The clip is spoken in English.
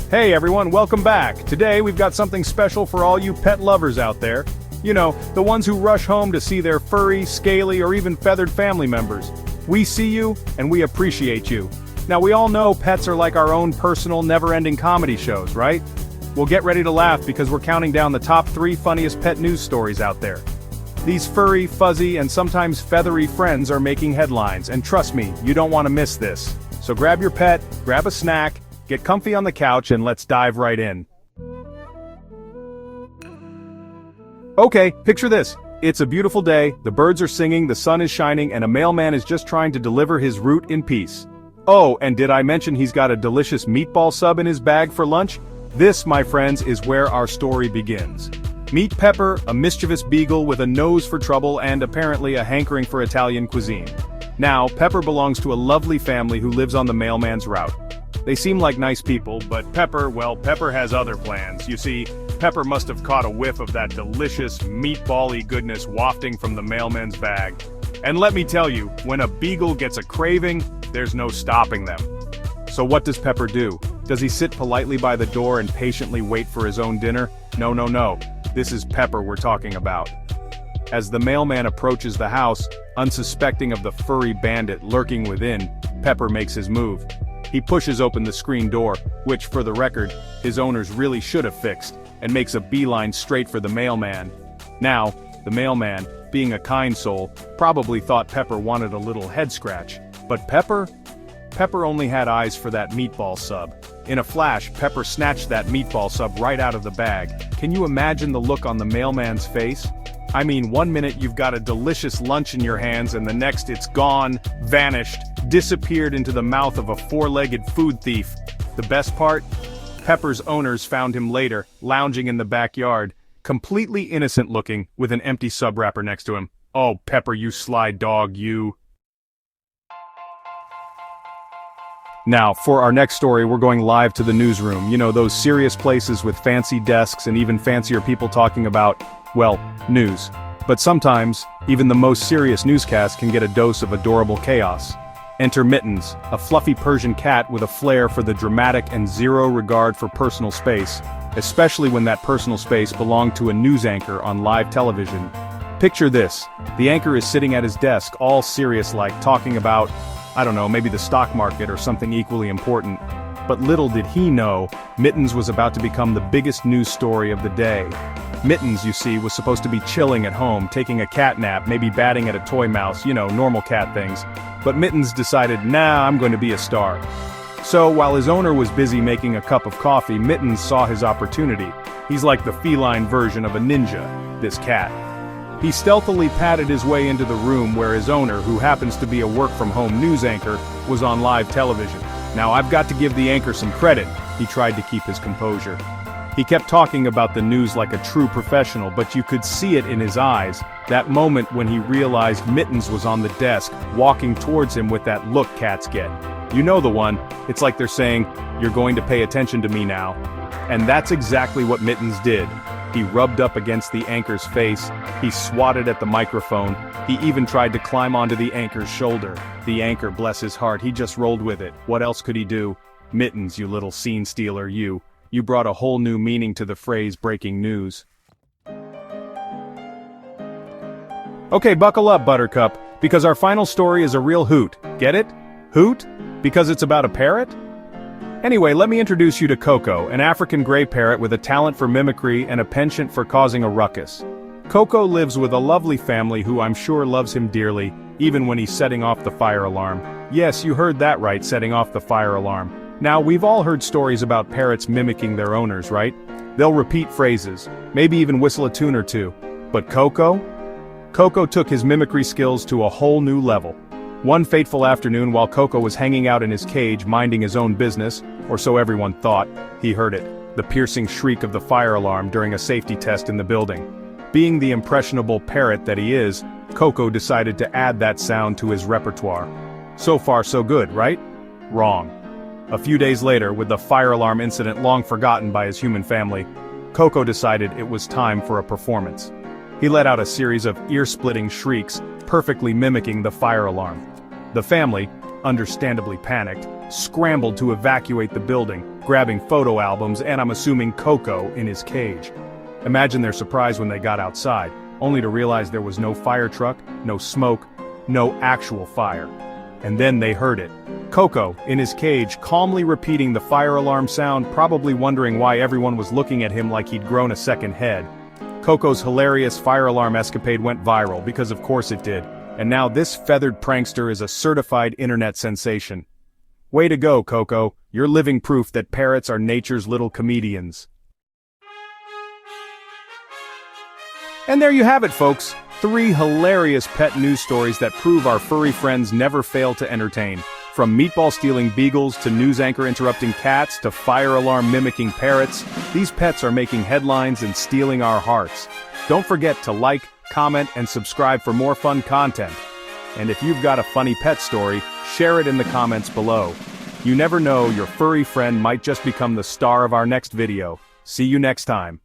Hey everyone, welcome back. Today we've got something special for all you pet lovers out there. You know, the ones who rush home to see their furry, scaly, or even feathered family members. We see you, and we appreciate you. Now we all know pets are like our own personal, never-ending comedy shows, right? Well, get ready to laugh because we're counting down the top 3 funniest pet news stories out there. These furry, fuzzy, and sometimes feathery friends are making headlines, and trust me, you don't want to miss this. So grab your pet, grab a snack, get comfy on the couch, and let's dive right in. Okay, picture this. It's a beautiful day, the birds are singing, the sun is shining, and a mailman is just trying to deliver his route in peace. Oh, and did I mention he's got a delicious meatball sub in his bag for lunch? This, my friends, is where our story begins. Meet Pepper, a mischievous beagle with a nose for trouble and apparently a hankering for Italian cuisine. Now, Pepper belongs to a lovely family who lives on the mailman's route. They seem like nice people, but Pepper has other plans. You see, Pepper must have caught a whiff of that delicious, meatball-y goodness wafting from the mailman's bag. And let me tell you, when a beagle gets a craving, there's no stopping them. So what does Pepper do? Does he sit politely by the door and patiently wait for his own dinner? No. This is Pepper we're talking about. As the mailman approaches the house, unsuspecting of the furry bandit lurking within, Pepper makes his move. He pushes open the screen door, which, for the record, his owners really should have fixed, and makes a beeline straight for the mailman. Now, the mailman, being a kind soul, probably thought Pepper wanted a little head scratch. But Pepper only had eyes for that meatball sub. In a flash, Pepper snatched that meatball sub right out of the bag. Can you imagine the look on the mailman's face? I mean, one minute you've got a delicious lunch in your hands and the next it's gone, vanished, disappeared into the mouth of a 4-legged food thief. The best part? Pepper's owners found him later, lounging in the backyard, completely innocent looking, with an empty sub wrapper next to him. Oh, Pepper, you sly dog, you. Now, for our next story, we're going live to the newsroom. You know, those serious places with fancy desks and even fancier people talking about, well, news. But sometimes, even the most serious newscast can get a dose of adorable chaos. Enter Mittens, a fluffy Persian cat with a flair for the dramatic and zero regard for personal space, especially when that personal space belonged to a news anchor on live television. Picture this, the anchor is sitting at his desk, all serious-like, talking about, I don't know, maybe the stock market or something equally important. But little did he know, Mittens was about to become the biggest news story of the day. Mittens, you see, was supposed to be chilling at home, taking a cat nap, maybe batting at a toy mouse, you know, normal cat things. But Mittens decided, nah, I'm going to be a star. So, while his owner was busy making a cup of coffee, Mittens saw his opportunity. He's like the feline version of a ninja, this cat. He stealthily padded his way into the room where his owner, who happens to be a work-from-home news anchor, was on live television. Now, I've got to give the anchor some credit. He tried to keep his composure. He kept talking about the news like a true professional, but you could see it in his eyes, that moment when he realized Mittens was on the desk, walking towards him with that look cats get. You know the one, it's like they're saying, "You're going to pay attention to me now." And that's exactly what Mittens did. He rubbed up against the anchor's face, he swatted at the microphone, he even tried to climb onto the anchor's shoulder. The anchor, bless his heart, he just rolled with it. What else could he do? Mittens, you little scene stealer, you brought a whole new meaning to the phrase breaking news. Okay, buckle up, Buttercup, because our final story is a real hoot. Get it? Hoot? Because it's about a parrot? Anyway, let me introduce you to Coco, an African gray parrot with a talent for mimicry and a penchant for causing a ruckus. Coco lives with a lovely family who I'm sure loves him dearly, even when he's setting off the fire alarm. Yes, you heard that right, setting off the fire alarm. Now, we've all heard stories about parrots mimicking their owners, right? They'll repeat phrases, maybe even whistle a tune or two. But Coco? Coco took his mimicry skills to a whole new level. One fateful afternoon while Coco was hanging out in his cage minding his own business, or so everyone thought, he heard it, the piercing shriek of the fire alarm during a safety test in the building. Being the impressionable parrot that he is, Coco decided to add that sound to his repertoire. So far so good, right? Wrong. A few days later, with the fire alarm incident long forgotten by his human family, Coco decided it was time for a performance. He let out a series of ear-splitting shrieks, perfectly mimicking the fire alarm. The family, understandably panicked, scrambled to evacuate the building, grabbing photo albums and I'm assuming Coco in his cage. Imagine their surprise when they got outside, only to realize there was no fire truck, no smoke, no actual fire. And then they heard it. Coco, in his cage, calmly repeating the fire alarm sound, probably wondering why everyone was looking at him like he'd grown a second head. Coco's hilarious fire alarm escapade went viral, because of course it did, and now this feathered prankster is a certified internet sensation. Way to go, Coco, you're living proof that parrots are nature's little comedians. And there you have it, folks. 3 hilarious pet news stories that prove our furry friends never fail to entertain. From meatball-stealing beagles to news anchor interrupting cats to fire alarm mimicking parrots, these pets are making headlines and stealing our hearts. Don't forget to like, comment, and subscribe for more fun content. And if you've got a funny pet story, share it in the comments below. You never know, your furry friend might just become the star of our next video. See you next time.